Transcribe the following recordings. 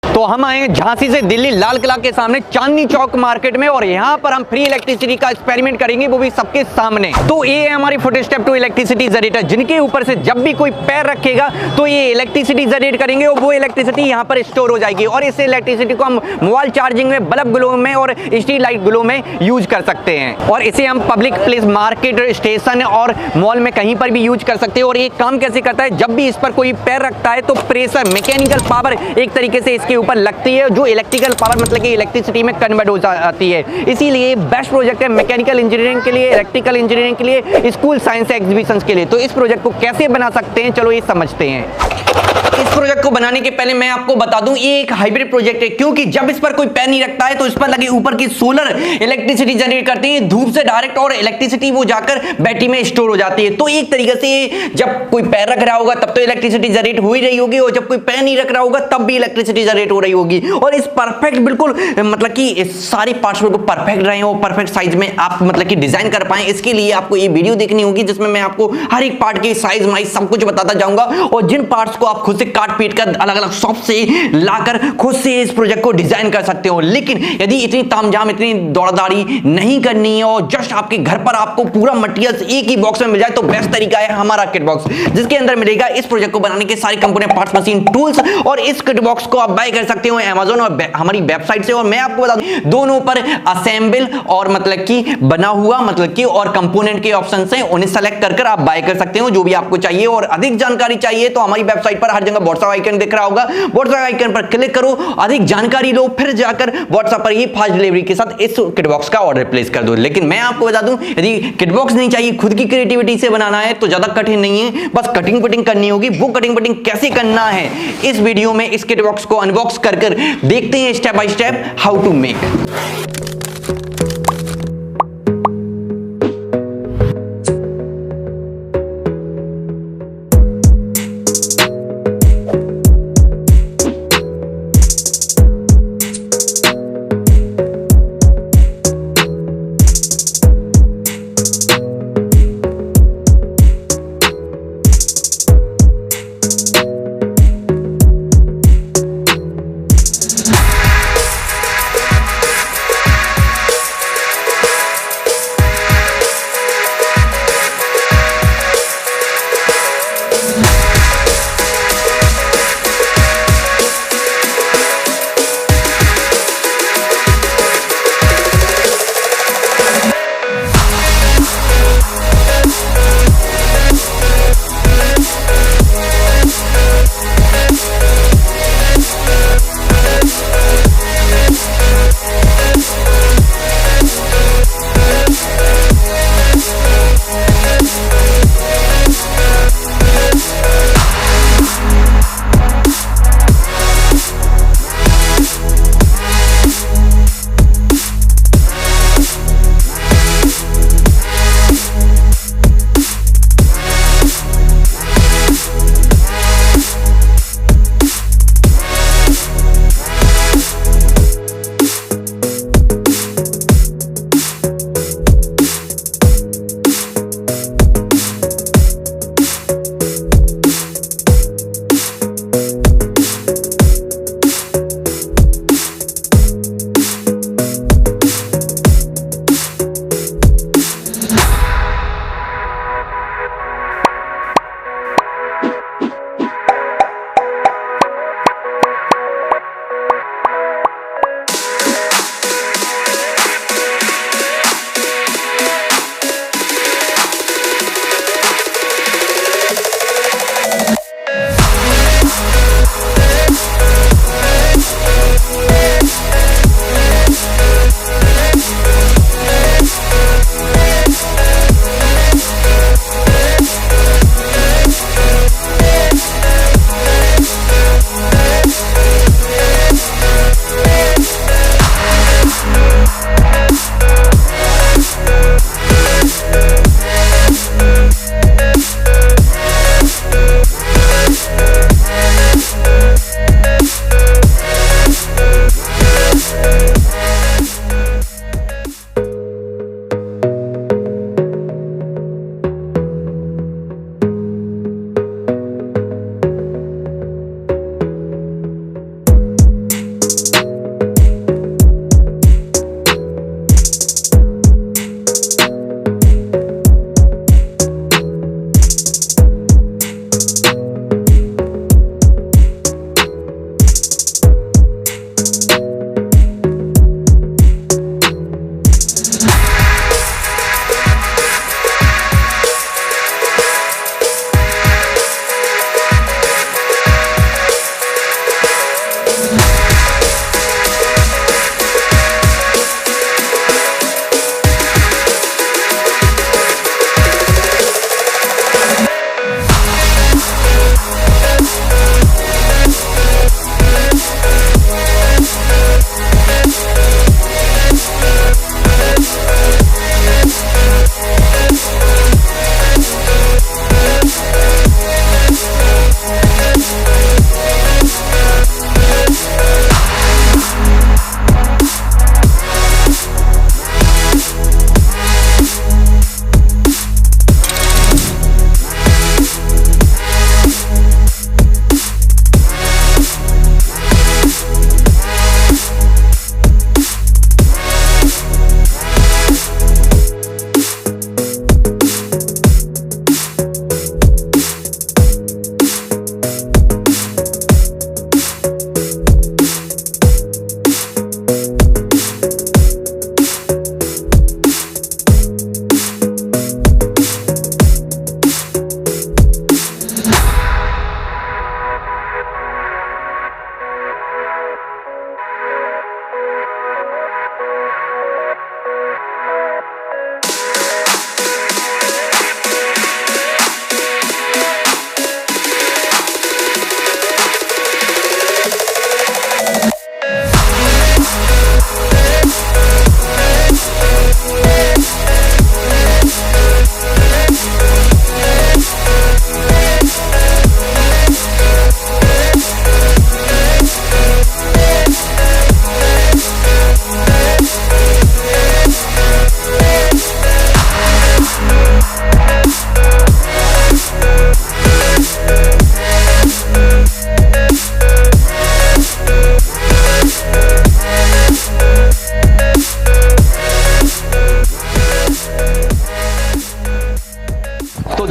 तो हम आए हैं झांसी से दिल्ली लाल किला के सामने चांदनी चौक मार्केट में, और यहाँ पर हम फ्री इलेक्ट्रिसिटी का एक्सपेरिमेंट करेंगे, वो भी सबके सामने। तो ये है हमारी foot step to electricity generator, जिनके ऊपर से जब भी कोई पैर रखेगा तो ये इलेक्ट्रिसिटी जनरेट करेंगे और वो इलेक्ट्रिसिटी यहाँ पर स्टोर हो जाएगी, और इस इलेक्ट्रिसिटी को हम मोबाइल चार्जिंग में, बल्ब ग्लो में और स्ट्रीट लाइट ग्लो में यूज कर सकते हैं। और इसे हम पब्लिक प्लेस, मार्केट, स्टेशन और मॉल में कहीं पर भी यूज कर सकते हैं। और ये काम कैसे करता है, जब भी इस पर कोई पैर रखता है तो प्रेशर, मैकेनिकल पावर एक तरीके से इसके ऊपर लगती है, जो इलेक्ट्रिकल पावर मतलब कि इलेक्ट्रिसिटी में कन्वर्ट हो जाती है। इसीलिए बेस्ट प्रोजेक्ट है मैकेनिकल इंजीनियरिंग के लिए, इलेक्ट्रिकल इंजीनियरिंग के लिए, स्कूल साइंस एग्जीबिशंस के लिए। तो इस प्रोजेक्ट को कैसे बना सकते हैं, चलो ये समझते हैं। इस प्रोजेक्ट को बनाने के पहले मैं आपको बता दूं, ये एक हाइब्रिड प्रोजेक्ट है, क्योंकि जब इस पर कोई पैर नहीं रखता है तो इस पर लगे ऊपर की सोलर इलेक्ट्रिसिटी जनरेट करती है धूप से डायरेक्ट, और इलेक्ट्रिसिटी वो जाकर बैटरी में स्टोर हो जाती है। तो एक तरीके से जब कोई पैर रख रहा होगा तब तो इलेक्ट्रिसिटी जनरेट हो ही रही होगी, और जब कोई पैर नहीं रख रहा होगा तब भी इलेक्ट्रिसिटी जनरेट हो रही होगी। और इस परफेक्ट बिल्कुल मतलब कि सारे पार्ट्स बिल्कुल परफेक्ट रहे हो, परफेक्ट साइज में आप मतलब कि डिजाइन कर पाए, इसके लिए आपको ये वीडियो देखनी होगी, जिसमें मैं आपको हर एक पार्ट की साइज वाइज सब कुछ बताता जाऊंगा। और जिन पार्ट्स को आप खुद से काट पीट कर अलग अलग शॉप से लाकर खुद से इस प्रोजेक्ट को डिजाइन कर सकते हो। लेकिन यदि इतनी तामझाम, इतनी दौड़दारी नहीं करनी है और जस्ट आपके घर पर आपको पूरा मटेरियल्स एक ही बॉक्स में मिल जाए, तो बेस्ट तरीका है हमारा किट बॉक्स, जिसके अंदर मिलेगा इस प्रोजेक्ट को बनाने के सारे कंपोनेंट, पार्ट्स, मशीन, टूल्स। और इस किट बॉक्स को आप बाय कर सकते हो Amazon और हमारी वेबसाइट से। और मैं आपको बता दूं, दोनों पर असेंबल और मतलब कि बना हुआ मतलब कि और कंपोनेंट के ऑप्शन हैं, उन्हें सेलेक्ट कर आप बाय कर सकते हो जो भी आपको चाहिए। और अधिक जानकारी चाहिए तो हमारी वेबसाइट पर हर जगह व्हाट्सएप आइकन दिख रहा होगा, व्हाट्सएप आइकन पर क्लिक करो, अधिक जानकारी लो, फिर जाकर व्हाट्सएप पर ही फास्ट डिलीवरी के साथ इस किट बॉक्स का ऑर्डर प्लेस कर दो। लेकिन मैं आपको बता दूं, यदि किट बॉक्स नहीं चाहिए, खुद की क्रिएटिविटी से बनाना है, तो ज्यादा कठिन नहीं है, बस कटिंग पिटिंग करनी होगी। वो कटिंग पिटिंग कैसे करना है इस वीडियो में इस किट बॉक्स को अनबॉक्स कर देखते हैं step by step how to make.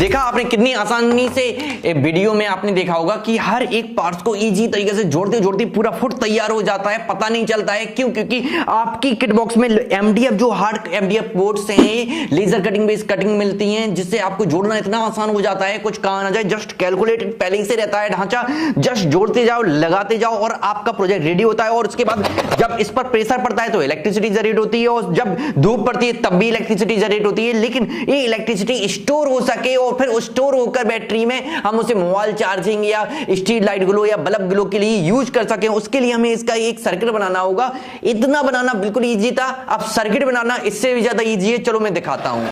देखा आपने कितनी आसानी से वीडियो में आपने देखा होगा कि हर एक पार्ट्स को इजी तरीके से जोड़ते जोड़ते पूरा फुट तैयार हो जाता है, पता नहीं चलता है। क्यों? क्योंकि आपकी किट बॉक्स में एमडीएफ जो हार्ड एमडीएफ बोर्ड्स हैं, लेजर कटिंग बेस्ड कटिंग मिलती हैं, जिससे आपको जोड़ना इतना आसान हो जाता है, कुछ कहा ना जाए। जस्ट कैलकुलेटेड पहले ही से रहता है ढांचा, जस्ट जोड़ते जाओ, लगाते जाओ और आपका प्रोजेक्ट रेडी होता है। और उसके बाद जब इस पर प्रेशर पड़ता है तो इलेक्ट्रिसिटी जनरेट होती है, और जब धूप पड़ती है तब भी इलेक्ट्रिसिटी जनरेट होती है। लेकिन ये इलेक्ट्रिसिटी स्टोर हो सके और फिर स्टोर होकर बैटरी में हम उसे मोबाइल चार्जिंग या स्ट्रीट लाइट ग्लो या बल्ब ग्लो के लिए यूज कर सके, उसके लिए हमें इसका एक सर्किट बनाना होगा। इतना बनाना बिल्कुल इजी था, अब सर्किट बनाना इससे भी ज्यादा इजी है। चलो मैं दिखाता हूं।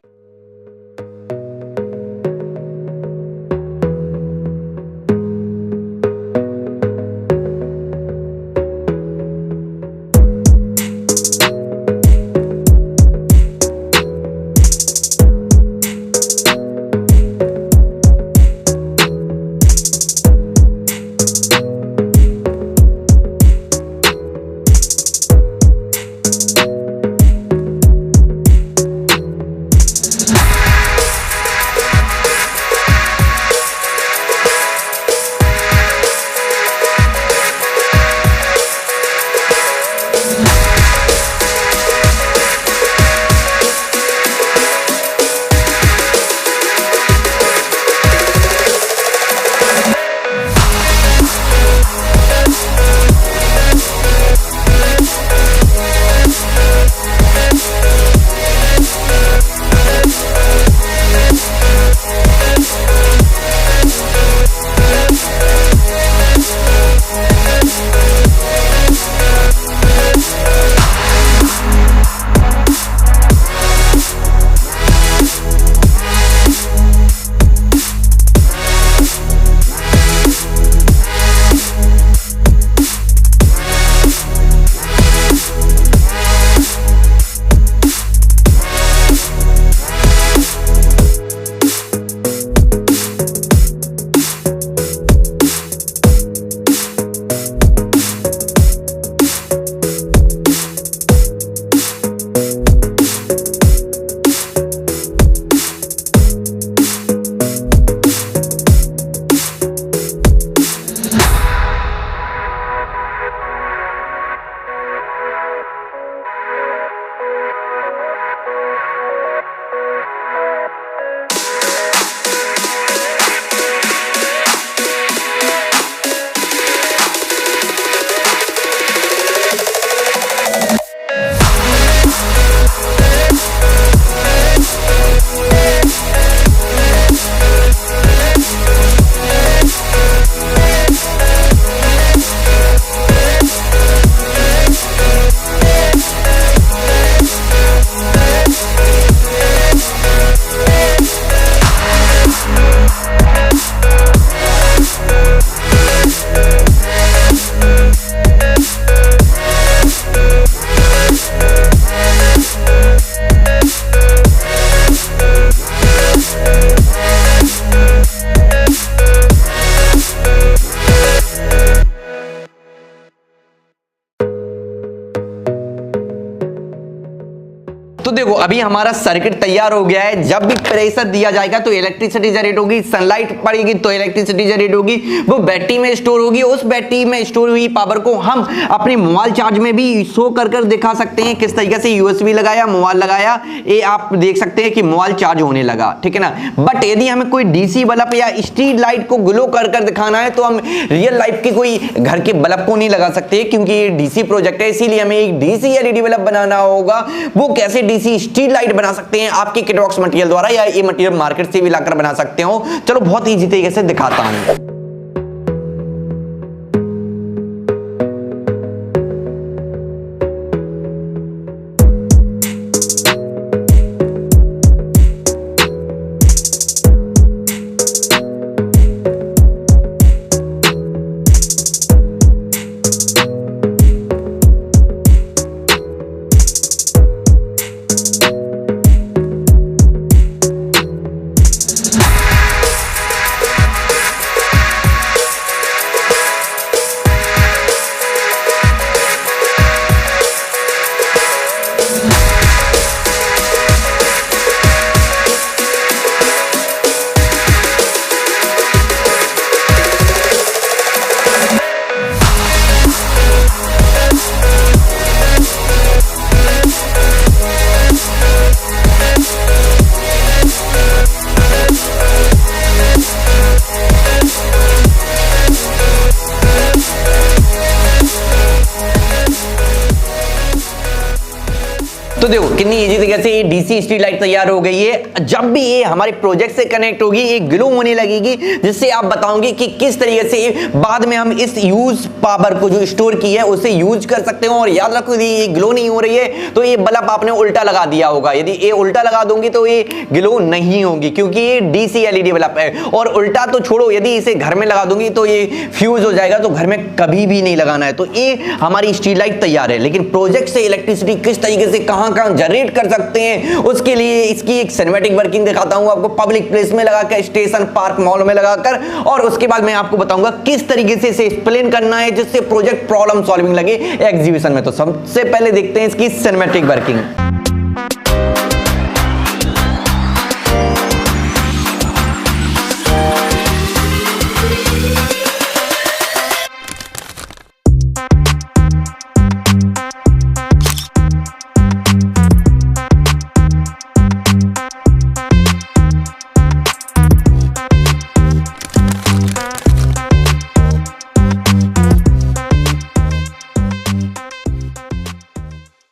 तो देखो अभी हमारा सर्किट तैयार हो गया है। जब भी प्रेशर दिया जाएगा तो इलेक्ट्रिसिटी जनरेट होगी, सनलाइट पड़ेगी तो इलेक्ट्रिसिटी जनरेट होगी, वो बैटरी में स्टोर होगी। उस बैटरी में स्टोर हुई पावर को हम अपने मोबाइल चार्ज में भी शो कर दिखा सकते हैं। किस तरीके से यूएसबी लगाया, मोबाइल लगाया, ये आप देख सकते हैं कि मोबाइल चार्ज होने लगा, ठीक है ना। बट यदि हमें कोई डीसी बल्ब या स्ट्रीट लाइट को ग्लो कर दिखाना है तो हम रियल लाइफ के कोई घर के बल्ब को नहीं लगा सकते, क्योंकि ये डीसी प्रोजेक्ट है। इसीलिए हमें एक डीसी एलईडी बल्ब बनाना होगा। वो कैसे डीसी स्ट्रीट लाइट बना सकते हैं आपके किटबॉक्स मटेरियल द्वारा, या ये मटेरियल मार्केट से भी लाकर बना सकते हो। चलो बहुत इजी तरीके से दिखाता हूं। तो देखो कितनी इजी तरीके से ये डीसी स्ट्रीट लाइट तैयार हो गई है। जब भी ये हमारे प्रोजेक्ट से कनेक्ट होगी ये ग्लो होने लगेगी, जिससे आप बताओगे कि किस तरीके से बाद में हम इस यूज पावर को जो स्टोर की है उसे यूज कर सकते हो। और याद रखो यदि ये ग्लो नहीं हो रही है तो ये बल्ब आपने उल्टा लगा दिया होगा। यदि ये उल्टा लगा दूंगी तो ये ग्लो नहीं होगी, क्योंकि ये डीसी एलईडी बल्ब है। और उल्टा तो छोड़ो, यदि इसे घर में लगा दूंगी तो ये फ्यूज हो जाएगा, तो घर में कभी भी नहीं लगाना है। तो ये हमारी स्ट्रीट लाइट तैयार है। लेकिन प्रोजेक्ट से इलेक्ट्रिसिटी किस तरीके से कहां जनरेट कर सकते हैं उसके लिए इसकी एक सिनेमैटिक वर्किंग दिखाता हूं आपको, पब्लिक प्लेस में लगाकर, स्टेशन, पार्क, मॉल में लगाकर। और उसके बाद मैं आपको बताऊंगा किस तरीके से इसे एक्सप्लेन करना है जिससे प्रोजेक्ट प्रॉब्लम सॉल्विंग लगे एग्जीबिशन में। तो सबसे पहले देखते हैं इसकी सिनेमैटिक वर्किंग।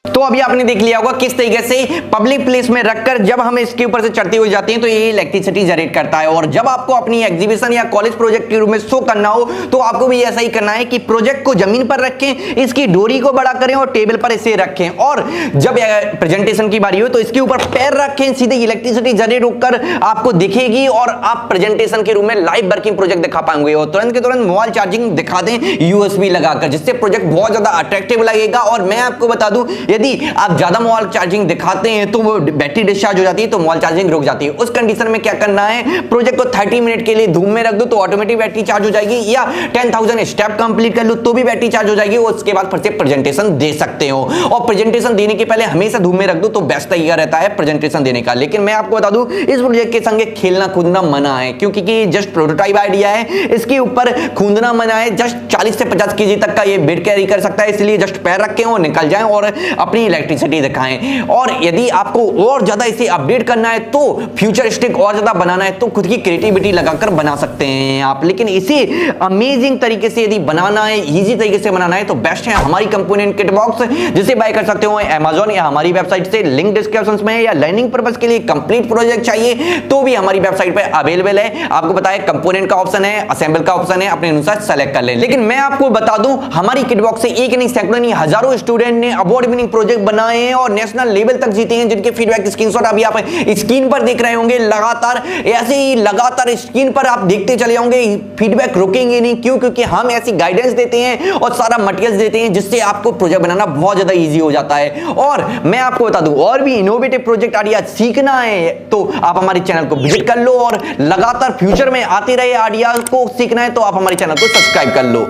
तो अभी आपने देख लिया होगा किस तरीके से पब्लिक प्लेस में रखकर जब हम इसके ऊपर से चढ़ती हुई जाती हैं तो ये इलेक्ट्रिसिटी जनरेट करता है। और जब आपको अपनी एग्जीबिशन या कॉलेज प्रोजेक्ट के रूप में शो करना हो तो आपको भी ऐसा ही करना है कि प्रोजेक्ट को जमीन पर रखें, इसकी डोरी को बड़ा करें और टेबल पर इसे रखें। और जब प्रेजेंटेशन की बारी हो तो इसके ऊपर पैर रखें, सीधे इलेक्ट्रिसिटी जनरेट होकर आपको दिखेगी और आप प्रेजेंटेशन के रूप में लाइव वर्किंग प्रोजेक्ट दिखा पाएंगे। और तुरंत के तुरंत मोबाइल चार्जिंग दिखा दें यूएसबी लगाकर, जिससे प्रोजेक्ट बहुत ज्यादा अट्रैक्टिव लगेगा। और मैं आपको बता दूं यदि आप ज्यादा मोबाइल चार्जिंग दिखाते हैं तो वो बैटरी डिस्चार्ज हो जाती है, तो मोबाइल चार्जिंग रुक जाती है। उस कंडीशन में क्या करना है, प्रोजेक्ट को 30 मिनट के लिए धूप में रख दो तो ऑटोमेटिक बैटरी चार्ज हो जाएगी, या 10,000 स्टेप कंप्लीट कर लो तो भी बैटरी चार्ज हो जाएगी। उसके बाद फिर से प्रेजेंटेशन दे सकते हो। और प्रेजेंटेशन देने के पहले हमेशा धूप में रख दो तो बेस्ट तरीका रहता है प्रेजेंटेशन देने का। लेकिन मैं आपको बता दूं इस प्रोजेक्ट के संगे खेलना कूदना मना है, क्योंकि जस्ट प्रोटोटाइप आइडिया है, इसके ऊपर कूदना मना है। जस्ट 40 से 50 केजी तक का ये वेट कैरी कर सकता है, इसलिए जस्ट पैर रखें और निकल जाएं और अपनी इलेक्ट्रिसिटी दिखाएं। और यदि आपको और ज्यादा इसे अपडेट करना है तो फ्यूचरिस्टिक और ज्यादा बनाना है तो खुद की क्रिएटिविटी लगाकर बना सकते हैं आप। लेकिन इसे अमेजिंग तरीके से यदि बनाना है, इजी तरीके से बनाना है तो बेस्ट है हमारी कंपोनेंट किट बॉक्स, जिसे बाय कर सकते हो अमेज़न या हमारी वेबसाइट से, लिंक डिस्क्रिप्शन में है। या लर्निंग पर्पस के लिए कंप्लीट प्रोजेक्ट चाहिए तो भी हमारी वेबसाइट पर अवेलेबल है। आपको पता है कंपोनेंट का ऑप्शन है, असेंबल का ऑप्शन है, अपने अनुसार सेलेक्ट कर ले। लेकिन मैं आपको बता दूं हमारी किट बॉक्स से एक नहीं सैकड़ों नहीं हजारों स्टूडेंट ने अवार्ड विनिंग प्रोजेक्ट बनाए हैं और नेशनल लेवल तक जीते हैं, जिनके फीडबैक स्क्रीनशॉट अभी आप स्क्रीन पर देख रहे होंगे। लगातार ऐसे ही लगातार स्क्रीन पर आप देखते चले जाओगे, फीडबैक रुकेंगे नहीं। क्यों? क्योंकि हम ऐसी गाइडेंस देते हैं और सारा मटेरियल देते हैं जिससे आपको प्रोजेक्ट बनाना बहुत ज्यादा इजी हो जाता है। और मैं आपको बता दूं और भी इनोवेटिव प्रोजेक्ट आइडिया सीखना है तो आप हमारे चैनल को विजिट कर लो, और लगातार फ्यूचर में आते रहे आइडिया को सीखना है तो आप हमारे चैनल को सब्सक्राइब कर लो।